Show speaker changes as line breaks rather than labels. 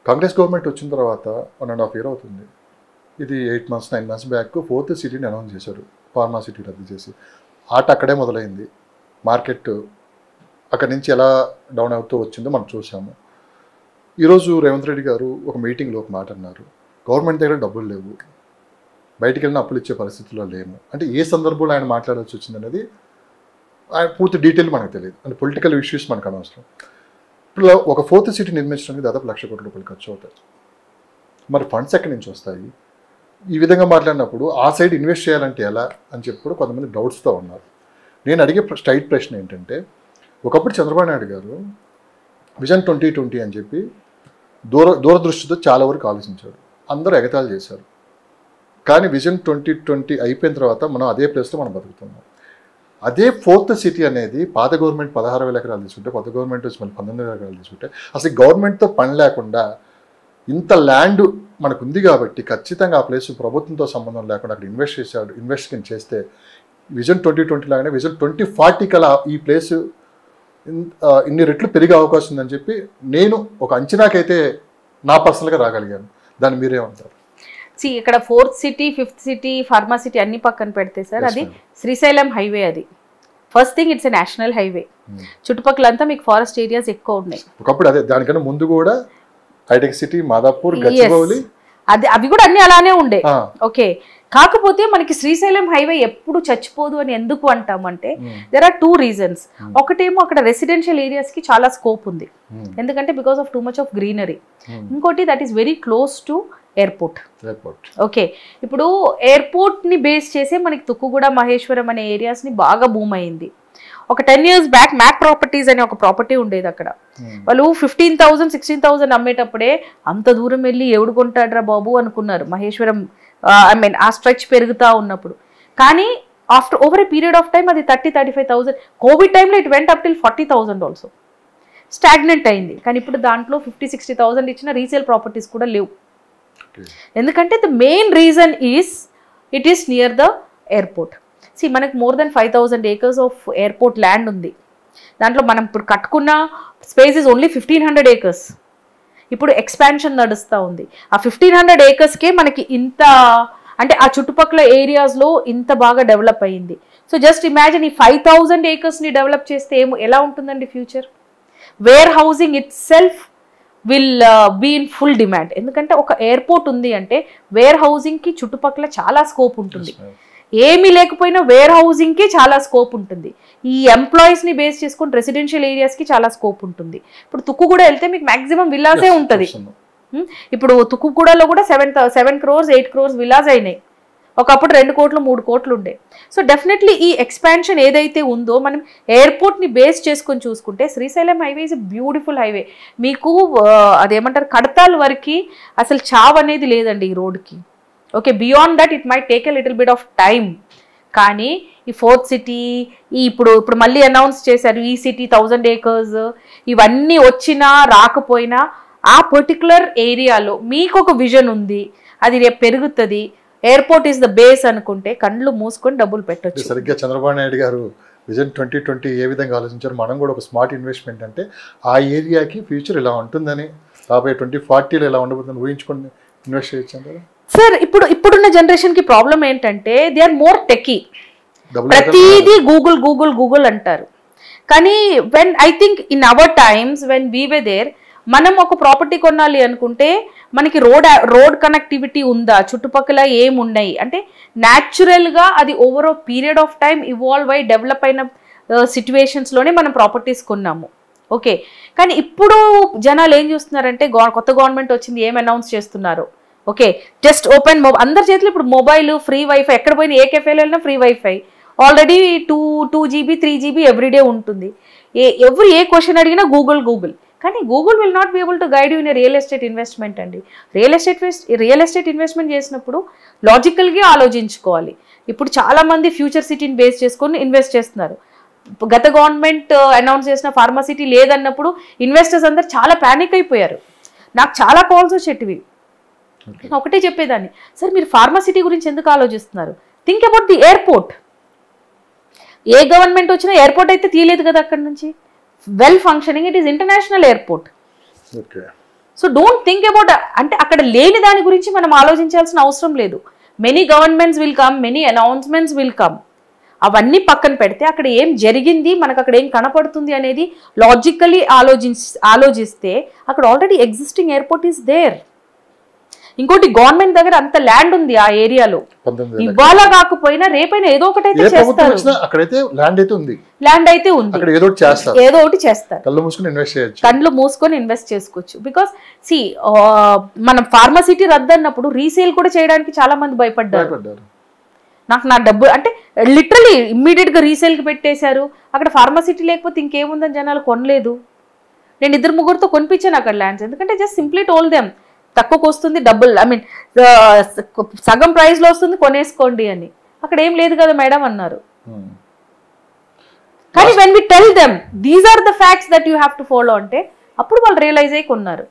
Congress government వచ్చిన తర్వాత 1.5 year అవుతుంది. ఇది 8 months 9 months బ్యాక్ 4th సిటీని అనౌన్స్ చేశారు, ఫార్మా సిటీ రద్దు చేసి. ఆట అక్కడే మొదలైంది. మార్కెట్ అక్కడి నుంచి ఎలా డౌన్ అవుతూ వచ్చిందో మనం చూసాము. ఈరోజు రేవంత్ రెడ్డి గారు ఒక మీటింగ్లో ఒక మాట అన్నారు, గవర్నమెంట్ దగ్గర డబ్బులు లేవు, బయటికి వెళ్ళిన అప్పులు ఇచ్చే పరిస్థితుల్లో లేము. అంటే ఏ సందర్భంలో ఆయన మాట్లాడాల్సి వచ్చింది అనేది ఆయన పూర్తి డీటెయిల్ మనకు తెలియదు. అంటే పొలిటికల్ ఇష్యూస్ మనకు అనవసరం. ఇప్పుడు ఒక 4th సిటీ నిర్మించడానికి దాదాపు 1,00,000 కోట్ల రూపాయలు ఖర్చు అవుతాయి. మరి ఫండ్స్ ఎక్కడి నుంచి వస్తాయి? ఈ విధంగా మాట్లాడినప్పుడు ఆ సైడ్ ఇన్వెస్ట్ చేయాలంటే ఎలా అని చెప్పి కూడా కొంతమంది డౌట్స్తో ఉన్నారు. నేను అడిగే స్ట్రైట్ ప్రశ్న ఏంటంటే, ఒకప్పుడు చంద్రబాబు నాయుడు గారు విజన్ 2020 అని చెప్పి దూరదృష్టితో చాలా వరకు ఆలోచించాడు. అందరూ ఎగతాళి చేశారు. కానీ విజన్ 2020 అయిపోయిన తర్వాత మనం అదే ప్లేస్లో మనం బతుకుతున్నాం. అదే 4th సిటీ అనేది పాత గవర్నమెంట్ 16,000 ఎకరాలు తీసుకుంటే, కొత్త గవర్నమెంట్ వచ్చి మళ్ళీ 19,000 ఎకరాలు తీసుకుంటే, అసలు గవర్నమెంట్తో పని లేకుండా ఇంత ల్యాండ్ మనకు ఉంది కాబట్టి ఖచ్చితంగా ఆ ప్లేస్ ప్రభుత్వంతో సంబంధం లేకుండా అక్కడ ఇన్వెస్ట్మెంట్ చేస్తే విజన్ 2020 లాగానే విజన్ 2040 కల్లా ఈ ప్లేస్ ఇన్ని రెట్లు పెరిగే అవకాశం ఉందని చెప్పి నేను ఒక అంచనాకైతే నా పర్సనల్గా రాగలిగాను. దాన్ని మీరేమంటారు?
ఇక్కడ 4th city 5th city pharma city అన్ని పక్కన పెడితే సార్, అది శ్రీశైలం హైవే. అది first thing, it's a national highway. చుట్టుపక్కలంతా మీకు ఫారెస్ట్ ఏరియాస్ ఎక్కువ ఉన్నాయి.
ఒకప్పుడు అదే, దానికన్నా ముందు కూడా హైటెక్ సిటీ, మాదాపూర్, గచ్చిబౌలి,
అవి కూడా అన్ని అలానే ఉండే. ఓకే, కాకపోతే మనకి శ్రీశైలం హైవే ఎప్పుడు చచ్చిపోదు అని ఎందుకు అంటామంటే, దెర్ ఆర్ 2 reasons. ఒకటేమో అక్కడ రెసిడెన్షియల్ ఏరియాస్ కి చాలా స్కోప్ ఉంది, ఎందుకంటే because of too much of greenery. ఇంకోటి, that is very close to airport. Okay, ఇప్పుడు ఎయిర్పోర్ట్ ని బేస్ చేసే మనకి తుక్కుగూడ, మహేశ్వరం అనే ఏరియాస్ ని బాగా బూమ్ అయింది. ఒక 10 years బ్యాక్ మ్యాక్ ప్రాపర్టీస్ అనే ఒక ప్రాపర్టీ ఉండేది. అక్కడ వాళ్ళు 15,000 16,000 అమ్మేటప్పుడే అంత దూరం వెళ్ళి ఎవడు కొంటాడ్రా బాబు అనుకున్నారు మహేశ్వరం, ఐ మీన్ ఆ స్ట్రెచ్ పెరుగుతూ ఉన్నప్పుడు. కానీ after over a period of time అది 30,000-35,000. కోవిడ్ టైంలో it went up till 40,000 also. Stagnant అయింది. కానీ ఇప్పుడు దాంట్లో 50,000-60,000 ఇచ్చిన రీసేల్ ప్రాపర్టీస్ కూడా లేవు. ఎందుకంటే the main reason is it is near the airport. మనకు more than 5,000 acres of airport land ఉంది. దాంట్లో మనం ఇప్పుడు కట్టుకున్న స్పేస్ ఇస్ ఓన్లీ 1,500 acres. ఇప్పుడు ఎక్స్పాన్షన్ నడుస్తూ ఉంది. ఆ 1,500 acresకే మనకి ఇంత, అంటే ఆ చుట్టుపక్కల ఏరియాస్లో ఇంత బాగా డెవలప్ అయ్యింది. సో జస్ట్ ఇమాజిన్, ఈ 5,000 acresని డెవలప్ చేస్తే ఎలా ఉంటుందండి future? Where housing itself will be in full demand. ఎందుకంటే ఒక ఎయిర్పోర్ట్ ఉంది అంటే వేర్ హౌసింగ్కి చుట్టుపక్కల చాలా స్కోప్ ఉంటుంది. ఏమీ లేకపోయినా వేర్ హౌసింగ్కి చాలా స్కోప్ ఉంటుంది. ఈ ఎంప్లాయీస్ని బేస్ చేసుకుని రెసిడెన్షియల్ ఏరియాస్కి చాలా స్కోప్ ఉంటుంది. ఇప్పుడు తుక్కుగూడ వెళ్తే మీకు మ్యాక్సిమం విల్లాసే ఉంటుంది. ఇప్పుడు తుక్కుగూడలో కూడా 7 crores 8 crores విల్లాస్ అయినాయి. ఒకప్పుడు 2 కోట్లు 3 కోట్లు ఉండే. సో డెఫినెట్లీ ఈ ఎక్స్పాన్షన్ ఏదైతే ఉందో, మనం ఎయిర్పోర్ట్ని బేస్ చేసుకొని చూసుకుంటే Srisailam highway is a beautiful highway. మీకు అదేమంటారు, కడతాల్ వరకు అసలు చావ్ అనేది లేదండి ఈ రోడ్కి. Okay, beyond that it might take a little bit of time. కానీ ఈ 4th సిటీ, ఇప్పుడు మళ్ళీ అనౌన్స్ చేశారు ఈ సిటీ 1,000 acres, ఇవన్నీ వచ్చినా రాకపోయినా ఆ పర్టికులర్ ఏరియాలో మీకు ఒక విజన్ ఉంది, అది రేపు పెరుగుతుంది, ఎయిర్పోర్ట్ ఈస్ ద బేస్ అనుకుంటే కళ్ళు మూసుకొని డబ్బులు పెట్టొచ్చు.
సరిగ్గా చంద్రబాబు నాయుడు గారు విజన్ 2020 ఏ విధంగా ఆలోచించారు, మనం కూడా ఒక స్మార్ట్ ఇన్వెస్ట్మెంట్ అంటే ఆ ఏరియాకి ఫ్యూచర్ ఇలా ఉంటుందని, రాబోయే 2040లో ఇలా ఉండబోతుందని ఊహించుకొని ఇన్వెస్ట్ చేయొచ్చు అంటారా?
సార్, ఇప్పుడున్న జనరేషన్కి ప్రాబ్లం ఏంటంటే దే ఆర్ మోర్ టెకీ. ప్రతిదీ గూగుల్ గూగుల్ గూగుల్ అంటారు. కానీ when I think in our times when we were there, మనం ఒక ప్రాపర్టీ కొనాలి అనుకుంటే మనకి రోడ్ కనెక్టివిటీ ఉందా, చుట్టుపక్కల ఏమున్నాయి అంటే న్యాచురల్గా అది over a period of time evolve అయి డెవలప్ అయిన సిచ్యువేషన్స్లోనే మనం ప్రాపర్టీస్ కొన్నాము. ఓకే, కానీ ఇప్పుడు జనాలు ఏం చూస్తున్నారంటే కొత్త గవర్నమెంట్ వచ్చింది, ఏం అనౌన్స్ చేస్తున్నారు. ఓకే, జస్ట్ ఓపెన్ అందరి చేతిలో ఇప్పుడు మొబైల్, ఫ్రీ వైఫై, ఎక్కడ పోయినా ఏ కెఫేలో వెళ్ళినా free wifi, already 2 GB 3 GB everyday ఉంటుంది. ఎవరు ఏ క్వశ్చన్ అడిగినా గూగుల్. కానీ Google will not be able to guide you in real estate investment అండి. రియల్ ఎస్టేట్ ఇన్వెస్ట్మెంట్ చేసినప్పుడు లాజికల్గా ఆలోచించుకోవాలి. ఇప్పుడు చాలామంది ఫ్యూచర్ సిటీని బేస్ చేసుకొని ఇన్వెస్ట్ చేస్తున్నారు. గత గవర్నమెంట్ అనౌన్స్ చేసిన ఫార్మా సిటీ లేదన్నప్పుడు ఇన్వెస్టర్స్ అందరు చాలా ప్యానిక్ అయిపోయారు. నాకు చాలా కాల్స్ వచ్చేటివి. నేను ఒకటే చెప్పేదాన్ని, సార్ మీరు ఫార్మా సిటీ గురించి ఎందుకు ఆలోచిస్తున్నారు? Think about the airport. A government వచ్చినా ఎయిర్పోర్ట్ అయితే తీయలేదు కదా అక్కడ నుంచి. Well functioning, it is international airport. So don't think about, అంటే అక్కడ లేని దాని గురించి మనం ఆలోచించాల్సిన అవసరం లేదు. Many governments will come, many announcements will come. అవన్నీ పక్కన పెడితే అక్కడ ఏం జరిగింది, మనకు అక్కడ ఏం కనపడుతుంది అనేది లాజికలీ ఆలోచిస్తే అక్కడ already existing airport is there. ఇంకోటి గవర్నమెంట్ దగ్గర అంత ల్యాండ్ ఉంది ఆ ఏరియాలో, ఇవాళ కాకపోయినా రేపైనా ఏదో ఒకటి అయితే చేస్తారు. ల్యాండ్ అయితే ఉంది, ఏదో ఒకటి చేస్తారు. కళ్ళు మూసుకొని ఇన్వెస్ట్ చేసుకోవచ్చు. బికాస్ సి మనం ఫార్మసిటీ రద్దు అన్నప్పుడు రీసేల్ కూడా చేయడానికి చాలా మంది భయపడ్డారు. నాకు నా డబ్బు అంటే లిటరలీ ఇమ్మీడియట్ గా రీసేల్ కి పెట్టేశారు. అక్కడ ఫార్మసిటీ లేకపోతే ఇంకేముందని జనాలు కొనలేదు. నేను 2-3తో కొనిపించాను అక్కడ ల్యాండ్స్. ఎందుకంటే జస్ట్ సింప్లీ టోల్ దెమ్ తక్కువకు వస్తుంది, డబ్బులు ఐ మీన్ సగం ప్రైస్ లో వస్తుంది, కొనేసుకోండి అని. అక్కడ ఏం లేదు కదా మేడం అన్నారు. కానీ when we tell them these are the facts that you have to follow అంటే అప్పుడు వాళ్ళు రియలైజ్ అయ్యి కొన్నారు.